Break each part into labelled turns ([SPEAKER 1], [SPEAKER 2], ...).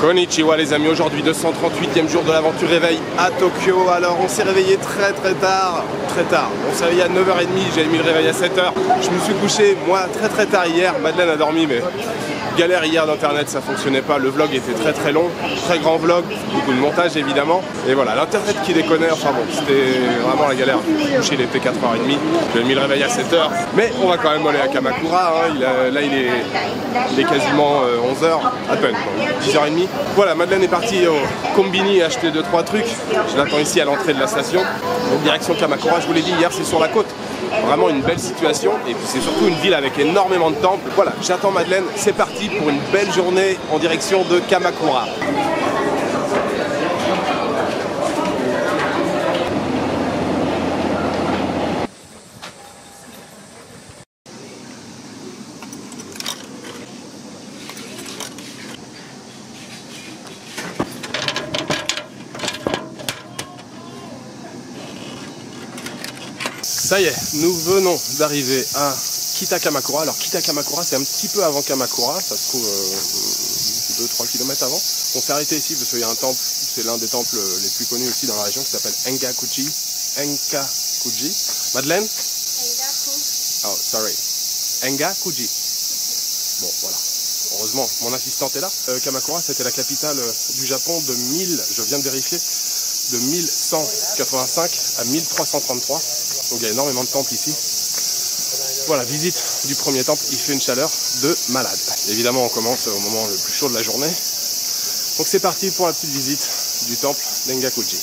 [SPEAKER 1] Konnichiwa les amis, aujourd'hui 238e jour de l'aventure réveil à Tokyo. Alors on s'est réveillé très tard. On s'est réveillé à 9h30, j'avais mis le réveil à 7h. Je me suis couché moi très tard hier, Madeleine a dormi mais galère hier d'internet, ça fonctionnait pas, le vlog était très long, très grand vlog, beaucoup de montage évidemment. Et voilà, l'internet qui déconnait, enfin bon, c'était vraiment la galère. Je me suis couché, il était 4h30, j'avais mis le réveil à 7h. Mais on va quand même aller à Kamakura, hein. Là il est quasiment 11h, à peine, 10h30. Voilà, Madeleine est partie au Combini acheter 2-3 trucs. Je l'attends ici à l'entrée de la station. Donc direction Kamakura, je vous l'ai dit hier, c'est sur la côte. Vraiment une belle situation et puis c'est surtout une ville avec énormément de temples. Voilà, j'attends Madeleine, c'est parti pour une belle journée en direction de Kamakura. Ça y est, nous venons d'arriver à Kita-Kamakura. Alors Kita-Kamakura, c'est un petit peu avant Kamakura, ça se trouve 2-3 km avant. On s'est arrêté ici parce qu'il y a un temple, c'est l'un des temples les plus connus aussi dans la région, qui s'appelle Engakuji. Madeleine? Oh, sorry. Engakuji. Bon, voilà. Heureusement, mon assistante est là. Kamakura, c'était la capitale du Japon de 1000, je viens de vérifier, de 1185 à 1333. Donc il y a énormément de temples ici. Voilà, visite du premier temple, il fait une chaleur de malade. Évidemment, on commence au moment le plus chaud de la journée. Donc c'est parti pour la petite visite du temple d'Engakuji.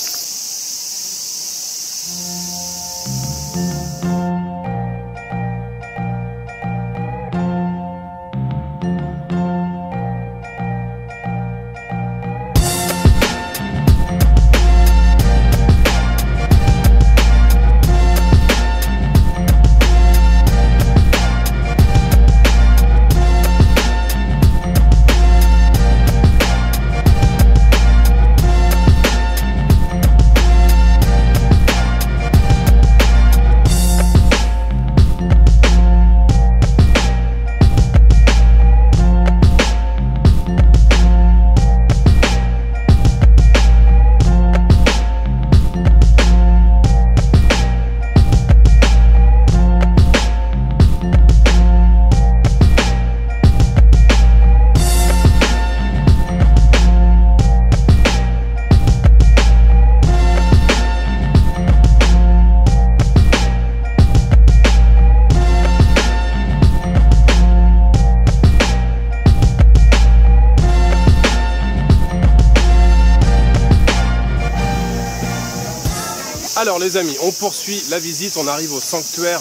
[SPEAKER 1] Alors les amis, on poursuit la visite, on arrive au sanctuaire,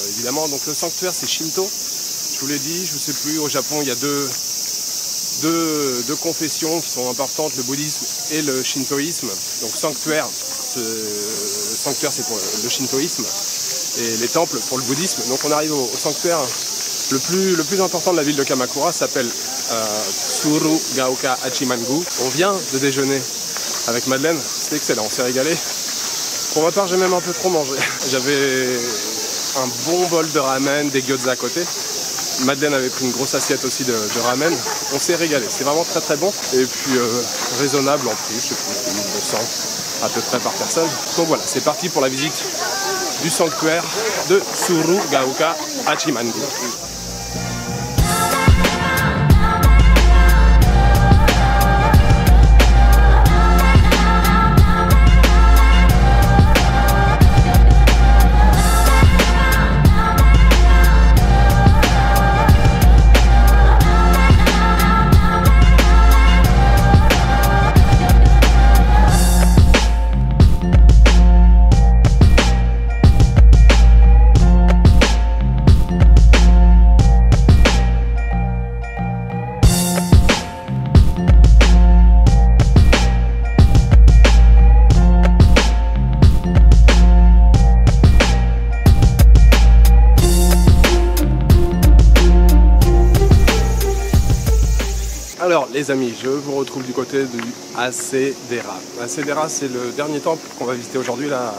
[SPEAKER 1] évidemment, donc le sanctuaire c'est Shinto, je vous l'ai dit, je ne sais plus, au Japon il y a deux confessions qui sont importantes, le bouddhisme et le shintoïsme. Donc sanctuaire, c'est pour le shintoïsme et les temples pour le bouddhisme. Donc on arrive au sanctuaire le plus important de la ville de Kamakura, s'appelle Tsurugaoka Hachimangu. On vient de déjeuner avec Madeleine, c'était excellent, on s'est régalé. Pour ma part, j'ai même un peu trop mangé. J'avais un bon bol de ramen, des gyoza à côté. Madeleine avait pris une grosse assiette aussi de ramen. On s'est régalé, c'est vraiment très bon. Et puis raisonnable en prix, je sais plus, 1200 à peu près par personne. Donc voilà, c'est parti pour la visite du sanctuaire de Tsurugaoka Hachimangu. Alors les amis, je vous retrouve du côté du Hasedera. Hasedera, c'est le dernier temple qu'on va visiter aujourd'hui là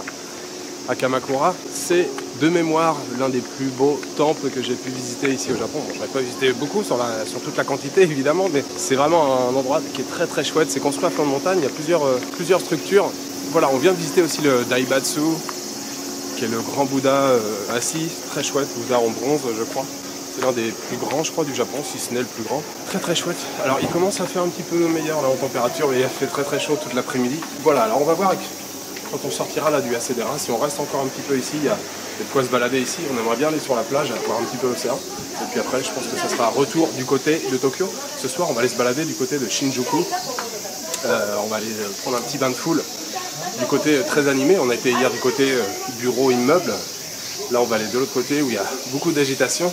[SPEAKER 1] à Kamakura. C'est de mémoire l'un des plus beaux temples que j'ai pu visiter ici au Japon. Bon, je n'aurais pas visité beaucoup sur toute la quantité évidemment, mais c'est vraiment un endroit qui est très chouette. C'est construit à flanc de montagne, il y a plusieurs structures. Voilà, on vient de visiter aussi le Daibatsu, qui est le grand Bouddha assis, très chouette, Bouddha en bronze je crois. C'est l'un des plus grands je crois du Japon, si ce n'est le plus grand. Très chouette. Alors il commence à faire un petit peu meilleur là en température, mais il a fait très chaud toute l'après-midi. Voilà, alors on va voir quand on sortira là du Hasedera, si on reste encore un petit peu ici, il y a de quoi se balader ici. On aimerait bien aller sur la plage, voir un petit peu l'océan. Et puis après je pense que ça sera retour du côté de Tokyo. Ce soir on va aller se balader du côté de Shinjuku. On va aller prendre un petit bain de foule du côté très animé. On a été hier du côté bureau immeuble. Là on va aller de l'autre côté où il y a beaucoup d'agitation.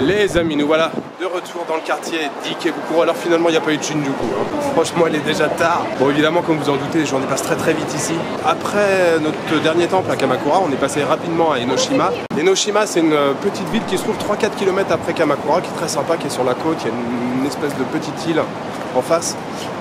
[SPEAKER 1] Les amis, nous voilà de retour dans le quartier d'Ikebukuro. Alors finalement il n'y a pas eu de Shinjuku, hein. Franchement il est déjà tard. Bon évidemment comme vous en doutez, les journées passent très vite ici. Après notre dernier temple à Kamakura, on est passé rapidement à Enoshima. Enoshima c'est une petite ville qui se trouve 3-4 km après Kamakura, qui est très sympa, qui est sur la côte. Il y a une espèce de petite île en face.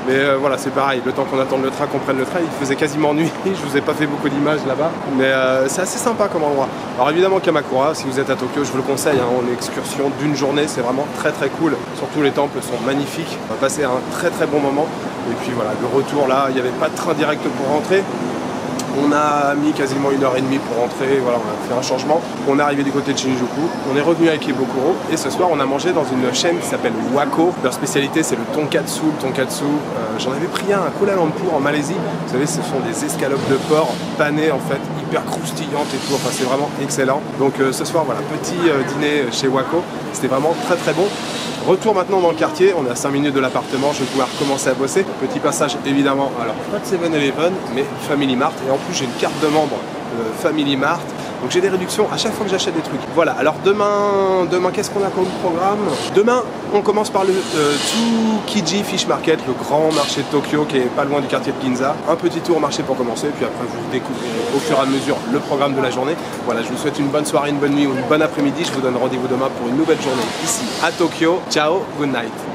[SPEAKER 1] Mais voilà, c'est pareil, le temps qu'on attende le train, qu'on prenne le train, il faisait quasiment nuit. Je vous ai pas fait beaucoup d'images là-bas, mais c'est assez sympa comme endroit. Alors évidemment Kamakura, si vous êtes à Tokyo, je vous le conseille, hein, en excursion d'une journée, c'est vraiment très cool. Surtout les temples sont magnifiques, on va passer un très bon moment. Et puis voilà, le retour là, il n'y avait pas de train direct pour rentrer. On a mis quasiment 1h30 pour rentrer, voilà, on a fait un changement. On est arrivé du côté de Shinjuku, on est revenu à Ikebukuro et ce soir on a mangé dans une chaîne qui s'appelle Wako. Leur spécialité c'est le tonkatsu. J'en avais pris un à Kuala Lumpur en Malaisie. Vous savez, ce sont des escalopes de porc panées en fait, hyper croustillantes et tout, enfin c'est vraiment excellent. Donc ce soir voilà, petit dîner chez Wako, c'était vraiment très bon. Retour maintenant dans le quartier, on est à 5 minutes de l'appartement, je vais pouvoir commencer à bosser. Petit passage évidemment, alors pas de 7-Eleven mais Family Mart, et en plus j'ai une carte de membre Family Mart. Donc j'ai des réductions à chaque fois que j'achète des trucs. Voilà, alors demain qu'est-ce qu'on a comme programme? Demain, on commence par le Tsukiji Fish Market, le grand marché de Tokyo qui est pas loin du quartier de Ginza. Un petit tour au marché pour commencer, puis après vous découvrirez au fur et à mesure le programme de la journée. Voilà, je vous souhaite une bonne soirée, une bonne nuit ou une bonne après-midi. Je vous donne rendez-vous demain pour une nouvelle journée ici à Tokyo. Ciao, good night.